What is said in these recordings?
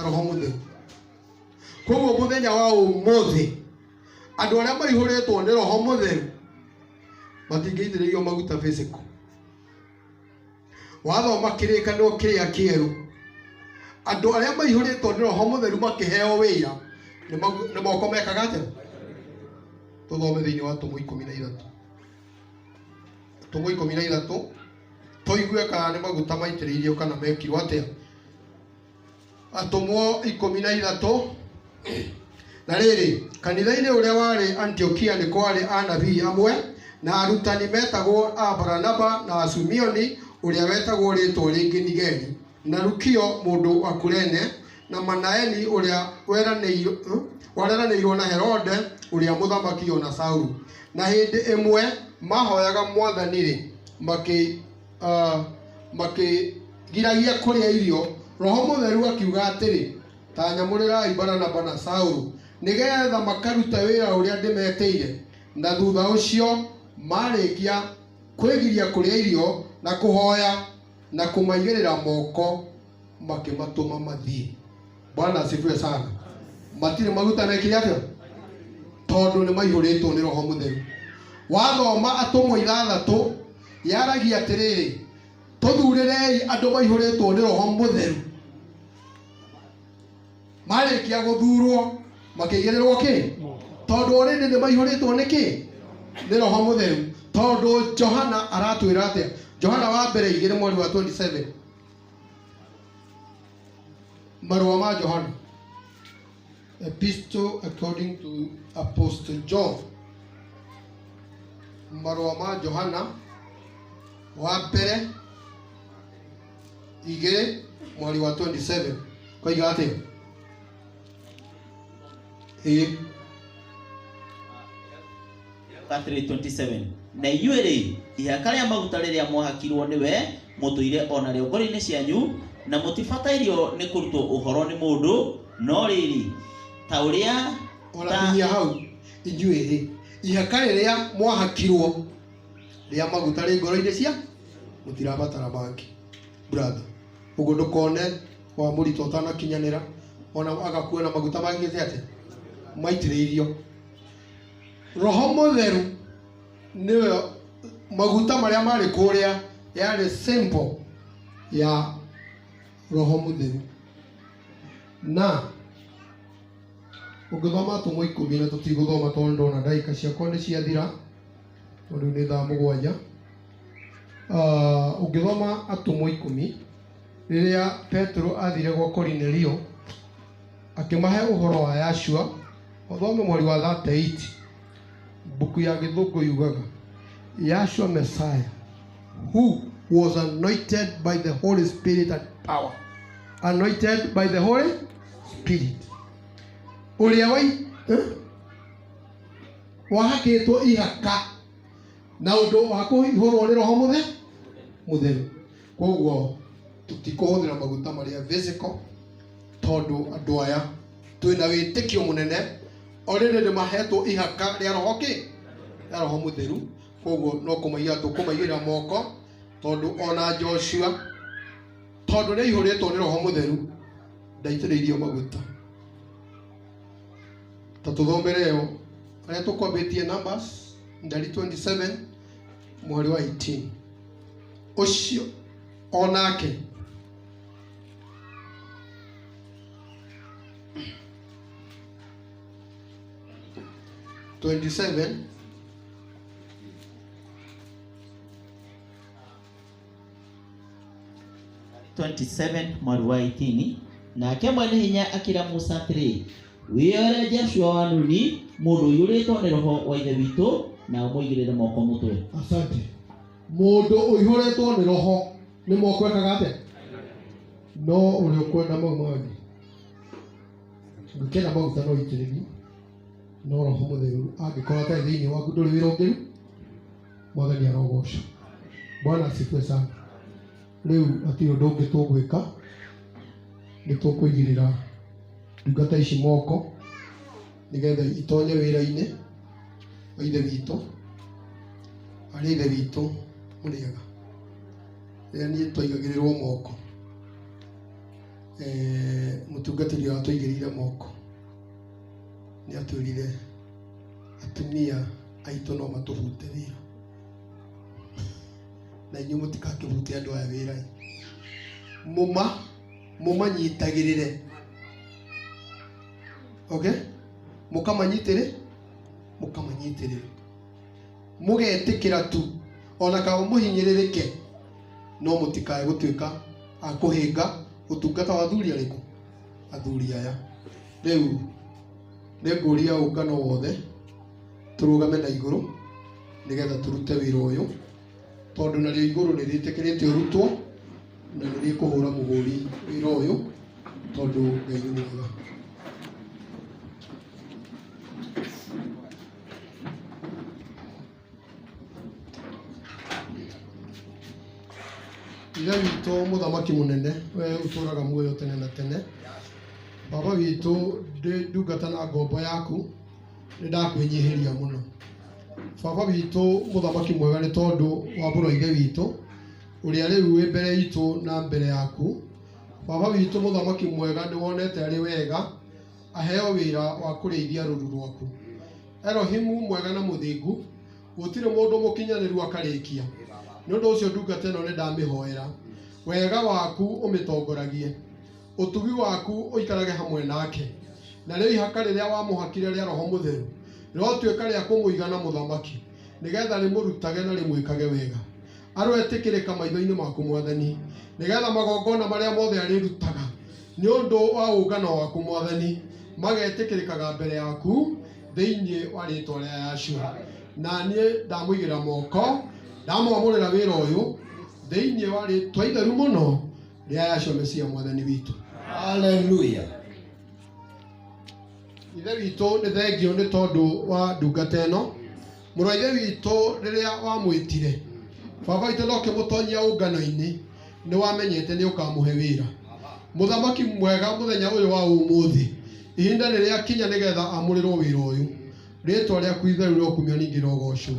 roho mutheru koguo muthenya wa umuthi andu aria maihuritwo ni roho mutheru matingĩitĩrĩrio maguta physical. Wathoma kĩrĩkanĩro kĩrĩa kĩerũ andu aria maihũrĩtwo ni roho mutheru makĩheo wĩra nĩ moko mekaga atĩa? Tũthome thĩinĩ wa Tũmwo 13. Tũmwo 13 tũigue kana nĩ maguta maitĩrĩirio kana mekirwo atĩa. Atũmwo 13 na rĩrĩ kanitha-inĩ ũrĩa warĩ Antiokia nĩ kwarĩ anabii amwe na arutani metagwo Baranaba na Simeoni ũrĩa wetagwo rĩtwa rĩngĩ Nigeri na Lukio mũndũ wa Kurene na Manaeni ũrĩa weranĩirwo na Herode ũrĩa mũthamaki na Saulu. Na hĩndĩ ĩmwe mahoyaga Mwathani makĩgiragia kũrĩa irio, roho mutheru akiuga atĩrĩ, ta nyamũrĩrai Baranaba na Saulu nĩgetha makaruta wĩra ũrĩa ndĩmetĩire. Na thutha ũcio marĩkia kwĩgiria kũrĩa irio na kũhoya na kũmaigĩrĩra moko makĩmatũma mathiĩ. Bwana asifiwe sana. Matirĩ maguta mekire atĩa? Tondũ nĩ maihũrĩtwo nĩ roho mutheru. Wathoma Atũmwo 6 yaragia atĩrĩrĩ, tũthurĩrei andũ maihũrĩtwo nĩ roho mutheru. Marĩkia gũthurwo makĩigĩrĩrwo kĩ? Tondũ already nĩ maihũrĩtwo nĩ kĩ? Nĩ roho mutheru. Tondũ Johana aratwĩra atĩa? Johana wa mbere 2:27. Marũa ma Johana. Epistle according to Apostle John. Marũa ma Johana wa mbere 2:27. Koiga atĩa? Kathri 27. Na inyuĩ ihaka rĩa maguta rĩrĩa mwahakirwo nĩwe mũtũire ona rĩo ngoro-inĩ cianyu na mũtibatairio nĩ kũrutwo ũhoro nĩ mũndũ, no rĩrĩ ta ũrĩa orakinyia hau inyuĩ ihaka rĩrĩa mwahakirwo rĩa maguta rĩ ngoro-inĩ cia mũtirabatara mangĩ. Brother, ũguo ndũkone wa mũrito ũtanakinyanĩra ona agakuona maguta mangĩ atĩa maitĩrĩirio. Roho mutheru nĩwe maguta marĩa marĩ kũrĩa yarĩ simple ya roho mutheru. Na ũngĩthoma Atũmwo 10 na tũtigũthoma tondũ ndona ndagĩka ciakwa nĩ ciathira tondũ nĩ thaa 7. Ũngĩthoma Atũmwo 10 rĩrĩa Petro athire gwa Kornelio akĩmahe ũhoro wa Yashua, ũthome mweri wa 38. Buku ya Gĩthũngũ yugaga Yashua Messiah who was anointed by the Holy Spirit and power. Anointed by the Holy Spirit. Ũrĩa wahakĩtwo ihaka na ũndũ wa kũihũrwo nĩ roho mutheru. Koguo tũtikũhũthĩra maguta marĩa physical tondũ andũ aya twĩna wĩtĩkio mũnene already nĩ mahetwo ihaka rĩa roho kĩ? Rĩa roho mutheru. Koguo no kũmaiya tũkũmaigĩra moko tondũ ona Joshua tondũ nĩ ihũrĩtwo nĩ roho mutheru ndaitĩrĩirio maguta. Ta tũthomere yo arĩa tũkwambĩtie Numbers 27 mweri wa 18. Ũcio onake mweri wa 18. Nake mwene hinya akĩra Musa atĩrĩ, wĩoere Joshua wa Nuni mũndũ ũihũrĩtwo nĩ roho wa ithe witũ na ũmũigĩrĩre moko mũtwe. Asante. Mũndũ ũihũrĩtwo nĩ roho nĩ moko ekaga atĩa? No ũrĩa ũkwenda mau mangĩ ngĩkena maguta no itĩrĩrio no roho mutheru angĩkorwo atarĩ thĩinĩ waku ndũrĩ wĩra ũngĩru Mwathani arogocwo. Bwana asifiwe sana. Rĩu hatirĩ ũndũ ũngĩ tũgwĩka, nĩ tũkũigĩrĩra ndungata ici moko nĩgetha itonye wĩra-inĩ wa ithe witũ. Arĩ ithe witũ mũrĩega rĩrĩa niĩ twaigagĩrĩrwo moko mutungatiri wa tuigirire moko ni atwirire atumia aitu no matubute wira na inyu mutikakibute andu aya wira mumanyitagirire okay mukamanyitire mugetikira tu ona ka muhinyiririke no mutikae gutwika akuhinga utungata wa athuri ariku athuri aya riu neguria ungano wothe turugame na iguru nigetha turute wira uyu tondu nario iguru niritikirite urutwo na nirikuhura muguri wira uyu tondu Ngai ni mwega. Ithe witũ mũthamaki mũnene, we ũtũraga muoyo tene na tene. Baba witũ ndungata na ngombo yaku nĩ ndakwĩnyihĩria mũno. Baba witũ mũthamaki mwega nĩ tondũ wa mbũro ithe witũ ũrĩa rĩu wĩ mbere itũ na mbere yaku. Baba witũ mũthamaki mwega nĩ wonete arĩ wega aheo wĩra wa kũrĩithia rũru rwaku. Erohimu mwega na mũthingu, gũtirĩ mũndũ mũkinyanĩru akarĩkia. Nĩ ũndũ ũcio ndungata ĩno nĩ ndamĩhoera wega waku ũmĩtongoragie, ũtugi waku ũikarage hamwe nake, na rĩu ihaka rĩrĩa wamũhakire rĩa Roho Mũtheru rĩrotuĩka rĩa kũmũigana mũthamaki, nĩgetha rĩmũrutage na rĩmwĩkage wega. Aroetĩkĩrĩka maitho-inĩ maku Mwathani, nĩgetha magongona marĩa mothe arĩrutaga nĩ ũndũ wa ũngano waku Mwathani magetĩkĩrĩkaga mbere yaku thĩinĩ wa rĩĩtwa rĩa Yeshua. Na niĩ ndamũigĩra moko ndamwamũrĩra wĩra ũyũ thĩinĩ wa rĩĩtwa itheru mũno rĩa Yeshua Mesia Mwathani witũ. Haleluya. Ithe witũ nĩ thengio nĩ tondũ wa ndungata ĩno. Mũrũ wa ithe witũ rĩrĩa wamwĩtire baba witũ no ũkĩmũtonyia ũngano-inĩ nĩ wamenyete nĩ ũkamũhe wĩra. Mũthamaki mwega mũthenya ũyũ wa ũmũthĩ ihinda rĩrĩa kinya nĩgetha amũrĩrwo wĩra ũyũ, rĩĩtwa rĩaku itheru rĩokumio ningĩ rogocwo.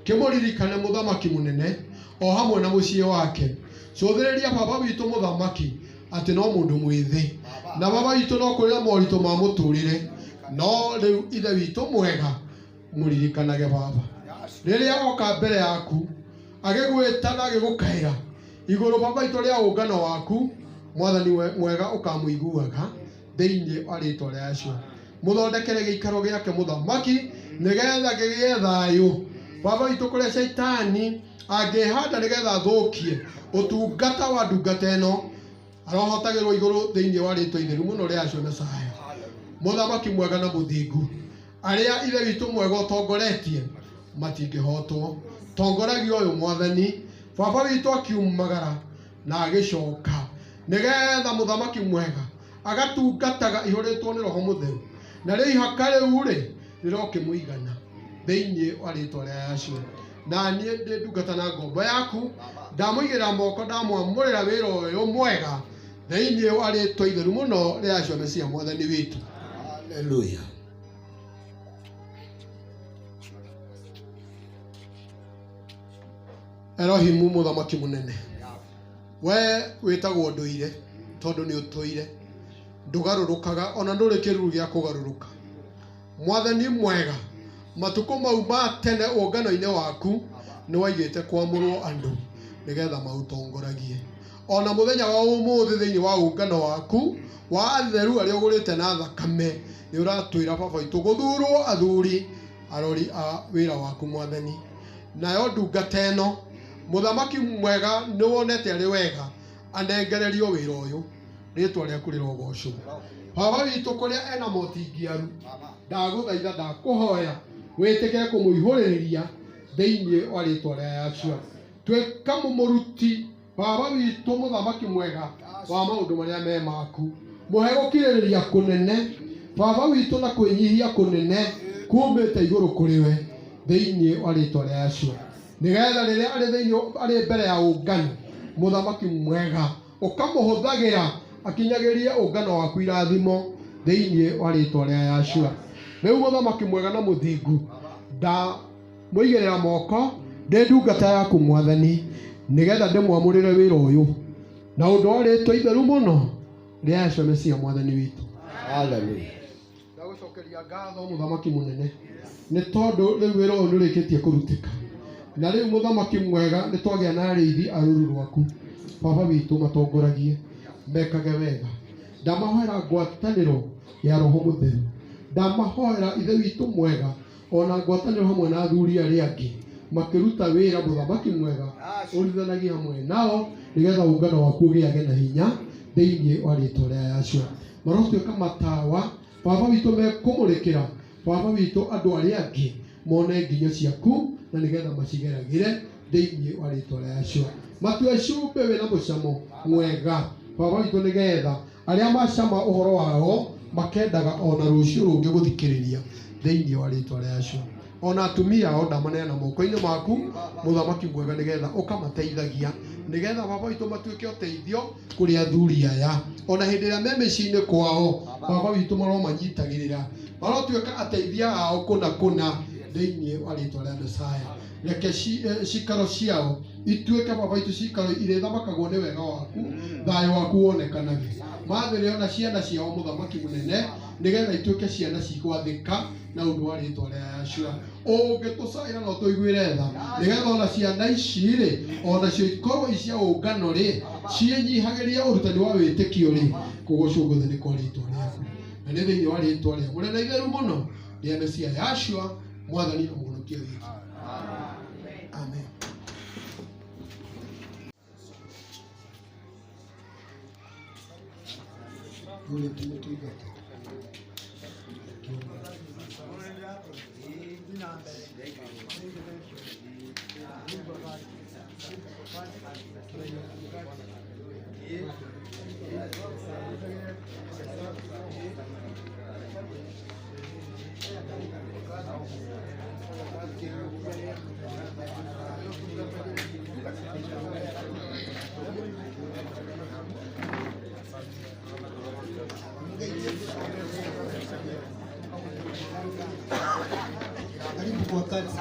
Kĩmũririkane mũthamaki mũnene o hamwe na mũciĩ wake. Cũthĩrĩria baba witũ mũthamaki atĩ no mũndũ mwĩthĩ, na baba witũ no kũrĩa moritũ ma mũtũrĩre, no rĩu ithe witũ mwega mũririkanage baba. Rĩrĩa oka mbere yaku agĩgwĩta na agĩgũkaĩra igũrũ baba witũ rĩa ũngano waku Mwathani mwega ũkamũiguaga thĩinĩ wa rĩĩtwa rĩa Yeshua. Mũthondekere gĩikaro gĩake mũthamaki nĩgetha gĩgĩe thayũ. Baba witũ kũrĩa Shaitani angĩhanda nĩgetha athũkie ũtungata wa ndungata ĩno, arohotagĩrwo igũrũ thĩinĩ wa rĩĩtwa itheru mũno rĩa Yeshua Mesaya. Mũthamaki mwega na mũthingu, arĩa ithe witũ mwega ũtongoretie matingĩhotwo. Tongoragia ũyũ Mwathani, baba witũ akiumagara na agĩcoka, nĩgetha mũthamaki mwega agatungataga ihũrĩtwo nĩ Roho Mũtheru, na rĩu ihaka rĩu rĩ rĩrokĩmũigana thĩinĩ wa rĩĩtwa rĩa Yeshua. Na niĩ ndĩ ndungata na ngombo yaku ndamũigĩra moko ndamwamũrĩra wĩra ũyũ mwega thĩinĩ wa rĩĩtwa itheru mũno rĩa Yeshua Mesia Mwathani witũ. Haleluya. Erohimu mũthamaki mũnene, we wĩtagwo ndũire tondũ nĩ ũtũire, ndũgarũrũkaga ona ndũrĩ kĩruru gĩa kũgarũrũka. Mwathani mwega, matukũ mau ma tene ũngano-inĩ waku nĩ waigĩte kwamũrwo andũ nĩgetha maũtongoragie. Ona mũthenya wa ũmũthĩ thĩinĩ wa ũngano waku wa atheru arĩa ũgũrĩte na thakame nĩ ũratwĩra baba witũ gũthurwo athuri arori a wĩra waku Mwathani. Nayo ndungata ĩno mũthamaki mwega nĩ wonete arĩ wega anengererio wĩra ũyũ, rĩĩtwa rĩaku rĩrogocwo. Baba witũ kũrĩa ena motingiaru ndagũthaitha ndakũhoya wĩtĩkĩre kũmũihũrĩrĩria thĩinĩ wa rĩĩtwa rĩa Yeshua. Tuĩka mũruti baba witũ mũthamaki mwega wa maũndũ marĩa me maku, mũhe gũkirĩrĩria kũnene baba witũ na kwĩnyihia kũnene kumĩte igũrũ kũrĩ we thĩinĩ wa rĩĩtwa rĩa Yeshua, nĩgetha rĩrĩa arĩ mbere ya ũngano mũthamaki mwega ũkamũhũthagĩra akinyagĩrie ũngano waku irathimo thĩinĩ wa rĩĩtwa rĩa Yeshua. Rĩu mũthamaki mwega na mũthingu ndamũigĩrĩra moko ndĩ ndungata yaku Mwathani, nĩgetha ndĩmwamũrĩre wĩra ũyũ na ũndũ wa rĩĩtwa itheru mũno Rĩacio nĩ cia Mwathani witũ. Hallelujah. Ndagũcokeria ngatho mũthamaki mũnene nĩ tondũ rĩu wĩra ũyũ nĩũrĩkĩtie kũrutĩka, na rĩu mũthamaki mwega nĩ twagĩa na arĩithi a rũru rwaku. Baba witũ matongoragie, mekage wega. Ndamahoera ngwatanĩro ya Roho Mũtheru, ndamahoera ithe witũ mwega, ona ngwatanĩro hamwe na athuri arĩa angĩ makĩruta wĩra mũthamaki mwega ũrithanagie hamwe nao, nĩgetha ũngano waku ũgĩage na hinya thĩinĩ wa rĩĩtwa rĩa Yeshua. Marotuĩka matawa Baba witũ mekũmũrĩkĩra Baba witũ andũ arĩa angĩ mone nginya ciaku, na nĩgetha macigeragĩre thĩinĩ wa rĩĩtwa rĩa Yeshua. Matue cumbe wĩna mũcamo mwega Baba witũ, nĩgetha arĩa macama ũhoro wao makendaga ona rũciũ rũngĩ gũthikĩrĩria thĩinĩ wa rĩĩtwa rĩa Yeshua. Ona atumia ao ndamaneana moko-inĩ maku mũthamaki mwega, nĩgetha ũkamateithagia, nĩgetha Baba witũ matuĩke ũteithio kũrĩ athuri aya, ona hĩndĩ ĩrĩa me mĩciĩ-inĩ kwao Baba witũ maromanyitagĩrĩra, marotuĩka ateithia ao kũna thĩinĩ wa rĩĩtwa rĩa Mesaya. Reke cikaro ciao ituĩke Baba witũ cikaro irĩ thamakagwo nĩ wega waku, thayũ waku wonekanage. Mathĩre ona ciana ciao mũthamaki mũnene, nĩgetha ituĩke ciana cigwathĩka na ũndũ wa rĩĩtwa rĩa Yeshua. Ũngĩtũcaĩra no tũiguĩre tha, nĩgetha ona ciana ici rĩ, ona cio ikorwo icia ũngano rĩ, ciĩnyihagĩrie ũrutani wa wĩtĩkio rĩ, kũgocwo guothe nĩ kwa rĩĩtwa rĩaku, na nĩ thĩinĩ wa rĩĩtwa rĩa mũnene itheru mũno rĩa Mesia Yeshua, Mwathani na Mũhonokia witũ. Amen. Karibu kwa kazi.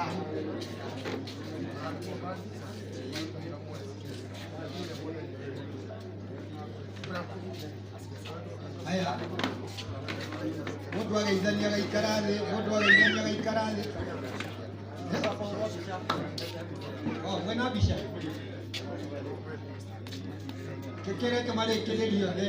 Haya. Mũndũ ageithania gaikara thĩ, mũndũ ageithania gaikara thĩ. Mwena mbica. Kĩreke marĩkĩrĩrio thĩ.